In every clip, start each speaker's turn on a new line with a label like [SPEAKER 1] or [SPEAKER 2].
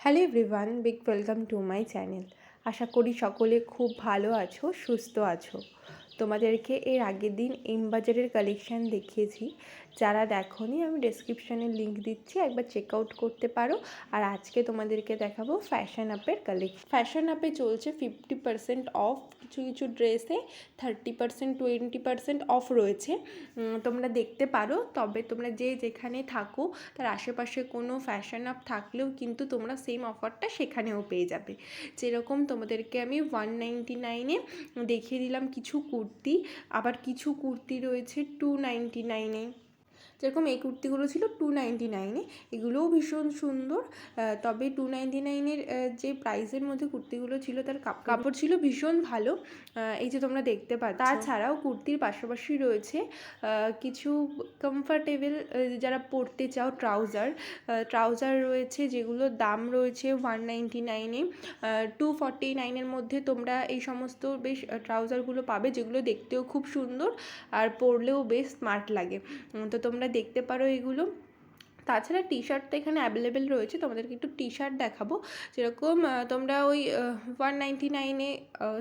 [SPEAKER 1] Hello everyone, big welcome to my channel. আশা করি সকলে খুব ভালো আছো, সুস্থ আছো। তোমাদেরকে এর আগের দিন এম বাজারের কালেকশান দেখিয়েছি। যারা দেখোনি আমি ডেসক্রিপশানে লিঙ্ক দিচ্ছি, একবার চেক আউট করতে পারো। আর আজকে তোমাদেরকে দেখাবো ফ্যাশন আপের কালেকশন। ফ্যাশন আপে চলছে 50% অফ, কিছু কিছু ড্রেসে 30%, 20% অফ রয়েছে। তোমরা দেখতে পারো। তবে তোমরা যে যেখানে থাকো তার আশেপাশে কোনো ফ্যাশন আপ থাকলেও কিন্তু তোমরা সেম অফারটা সেখানেও পেয়ে যাবে। যেরকম তোমাদেরকে আমি 199-এ দেখিয়ে দিলাম কিছু কুর্তি, আবার কিছু কুর্তি রয়েছে 299-এ। যেরকম এই কুর্তিগুলো ছিল 299-এ, এগুলোও ভীষণ সুন্দর। তবে 299-এর যে প্রাইসের মধ্যে কুর্তিগুলো ছিল তার কাপড় ছিল ভীষণ ভালো, এই যে তোমরা দেখতে পাচ্ছ। তাছাড়াও কুর্তির পাশাপাশি রয়েছে কিছু কমফর্টেবল যারা পরতে চাও ট্রাউজার রয়েছে, যেগুলোর দাম রয়েছে 199-এ। 249-এর মধ্যে তোমরা এই সমস্ত বেশ ট্রাউজারগুলো পাবে, যেগুলো দেখতেও খুব সুন্দর আর পরলেও বেশ স্মার্ট লাগে। তো তোমরা দেখতে পারো এগুলো। তাছাড়া টি শার্ট তো এখানে অ্যাভেলেবেল রয়েছে, তোমাদেরকে একটু টি শার্ট দেখাবো। যেরকম তোমরা ওই 199-এ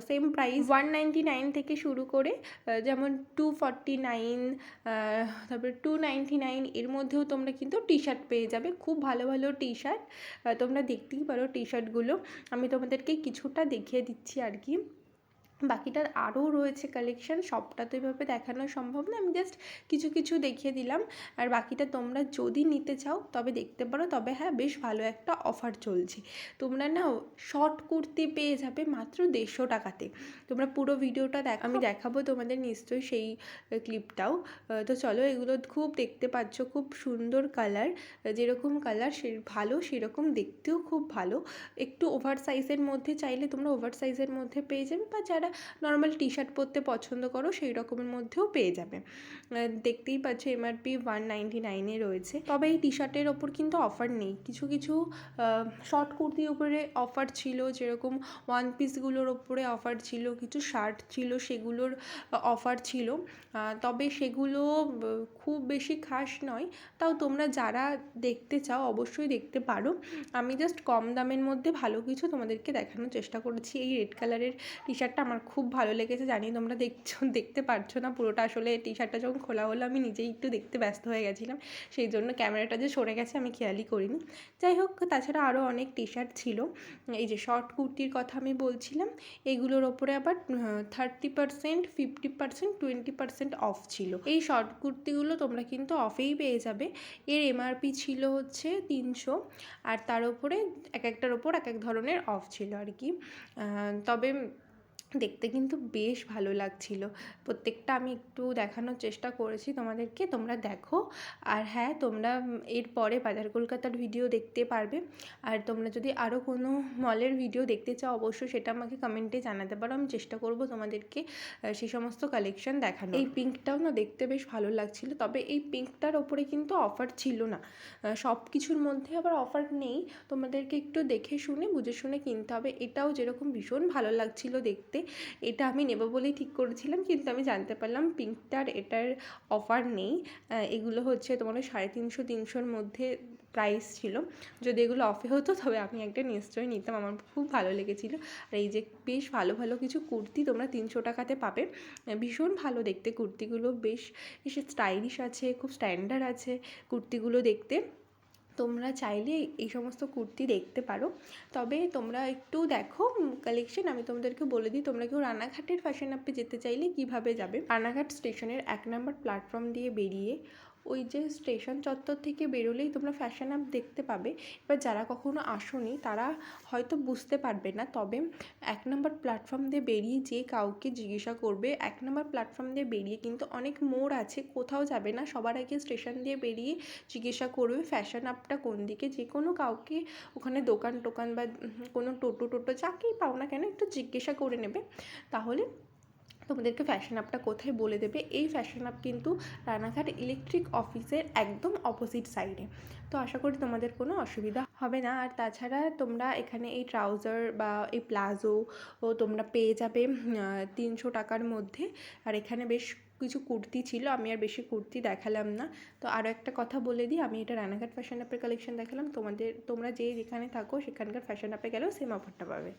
[SPEAKER 1] সেম প্রাইস 199 থেকে শুরু করে যেমন 249, তারপরে 299, এর মধ্যেও তোমরা কিন্তু টি শার্ট পেয়ে যাবে। খুব ভালো ভালো টি শার্ট, তোমরা দেখতেই পারো টি শার্টগুলো। আমি তোমাদেরকে কিছুটা দেখিয়ে দিচ্ছি আর কি। বাকিটার আরও রয়েছে কালেকশান, সবটা তো এভাবে দেখানো সম্ভব না, আমি জাস্ট কিছু কিছু দেখিয়ে দিলাম। আর বাকিটা তোমরা যদি নিতে চাও তবে দেখতে পারো। তবে হ্যাঁ, বেশ ভালো একটা অফার চলছে। তোমরা না শর্ট কুর্তি পেয়ে যাবে মাত্র 150 টাকাতে। তোমরা পুরো ভিডিওটা আমি দেখাবো তোমাদের নিশ্চয়ই সেই ক্লিপটাও। তো চলো, এগুলো খুব দেখতে পাচ্ছ, খুব সুন্দর কালার, যেরকম কালার সে ভালো সেরকম দেখতেও খুব ভালো। একটু ওভার সাইজের মধ্যে চাইলে তোমরা ওভার সাইজের মধ্যে পেয়ে যাবে, বা যারা নর্মাল টি শার্ট পরতে পছন্দ করো সেই রকমের মধ্যেও পেয়ে যাবে। দেখতেই পাচ্ছ এমআরপি 199-এ রয়েছে। তবে এই টি শার্টের ওপর কিন্তু অফার নেই। কিছু কিছু শর্ট কুর্তির উপরে অফার ছিল, যেরকম ওয়ান পিসগুলোর ওপরে অফার ছিল, কিছু শার্ট ছিল সেগুলোর অফার ছিল। তবে সেগুলো খুব বেশি খাস নয়। তাও তোমরা যারা দেখতে চাও অবশ্যই দেখতে পারো। আমি জাস্ট কম দামের মধ্যে ভালো কিছু তোমাদেরকে দেখানোর চেষ্টা করেছি। এই রেড কালারের টি শার্টটা আমার খুব ভালো লেগেছে। জানি তোমরা দেখতে পারছো না পুরোটা, আসলে টি শার্টটা যখন খোলা হলো আমি নিজেই একটু দেখতে ব্যস্ত হয়ে গেছিলাম, সেই জন্য ক্যামেরাটা যে সরে গেছে আমি খেয়ালই করিনি। যাই হোক, তাছাড়া আরও অনেক টি শার্ট ছিল। এই যে শর্ট কুর্তির কথা আমি বলছিলাম, এগুলোর ওপরে আবার 30%, 50%, 20% অফ ছিল। এই শর্ট কুর্তিগুলো তোমরা কিন্তু অফেই পেয়ে যাবে। এর এমআরপি ছিল হচ্ছে 300, আর তার উপরে এক একটার ওপর এক এক ধরনের অফ ছিল আর কি। তবে দেখতে কিন্তু বেশ ভালো লাগছিল। প্রত্যেকটা আমি একটু দেখানোর চেষ্টা করেছি তোমাদেরকে, তোমরা দেখো। আর হ্যাঁ, তোমরা এরপরে বাজার কলকাতার ভিডিও দেখতে পারবে। আর তোমরা যদি আরও কোনো মলের ভিডিও দেখতে চাও অবশ্যই সেটা আমাকে কমেন্টে জানাতে পারো, আমি চেষ্টা করব তোমাদেরকে সেই সমস্ত কালেকশন দেখানো। এই পিঙ্কটাও না দেখতে বেশ ভালো লাগছিল, তবে এই পিঙ্কটার ওপরে কিন্তু অফার ছিল না। সব কিছুর মধ্যে আবার অফার নেই, তোমাদেরকে একটু দেখে শুনে বুঝে শুনে কিনতে হবে। এটাও যেরকম ভীষণ ভালো লাগছিল দেখতে, এটা আমি নেব বলেই ঠিক করেছিলাম, কিন্তু আমি জানতে পারলাম পিঙ্কটার এটার অফার নেই। এগুলো হচ্ছে তোমার 350-300-র মধ্যে প্রাইস ছিল। যদি এগুলো অফে হতো তবে আমি একটা নিশ্চয়ই নিতাম, আমার খুব ভালো লেগেছিলো। আর এই যে বেশ ভালো ভালো কিছু কুর্তি তোমরা 300 টাকাতে পাবে। ভীষণ ভালো দেখতে কুর্তিগুলো, বেশ স্টাইলিশ আছে, খুব স্ট্যান্ডার্ড আছে কুর্তিগুলো দেখতে। তোমরা চাইলে এই সমস্ত কুর্তি দেখতে পারো। তবে তোমরা একটু দেখো কালেকশন। আমি তোমাদেরকে বলে দিই, তোমরা কেউ রানাঘাটের ফ্যাশন আপে যেতে চাইলে কিভাবে যাবে। রানাঘাট স্টেশনের 1 নম্বর প্ল্যাটফর্ম দিয়ে বেরিয়ে ওই যে স্টেশন চত্বর থেকে বেরোলেই তোমরা ফ্যাশন আপ দেখতে পাবে। এবার যারা কখনো আসোনি তারা হয়তো বুঝতে পারবে না, তবে 1 নম্বর প্ল্যাটফর্ম দিয়ে বেরিয়ে যে কাউকে জিজ্ঞাসা করবে, 1 নম্বর প্ল্যাটফর্ম দিয়ে বেরিয়ে কিন্তু অনেক মোড় আছে, কোথাও যাবে না, সবার আগে স্টেশন দিয়ে বেরিয়ে জিজ্ঞাসা করবে ফ্যাশন আপটা কোন দিকে। যে কোনো কাউকে ওখানে দোকান টোকান বা কোনো টোটো যাকেই পাও না কেন একটু জিজ্ঞাসা করে নেবে, তাহলে তোমাদেরকে ফ্যাশন আপটা কোথায় বলে দেবে। এই ফ্যাশন আপ কিন্তু রানাঘাট ইলেকট্রিক অফিসের একদম অপোজিট সাইডে। তো আশা করি তোমাদের কোনো অসুবিধা হবে না। আর তাছাড়া তোমরা এখানে এই ট্রাউজার বা এই প্লাজো তোমরা পেয়ে যাবে 300 টাকার মধ্যে। আর এখানে বেশ কিছু কুর্তি ছিল, আমি আর বেশি কুর্তি দেখালাম না। তো আরও একটা কথা বলে দিই, আমি এটা রানাঘাট ফ্যাশন অ্যাপের কালেকশন দেখালাম, তোমরা যেখানে থাকো সেখানকার ফ্যাশন অ্যাপে গেলেও সেম অফারটা পাবে।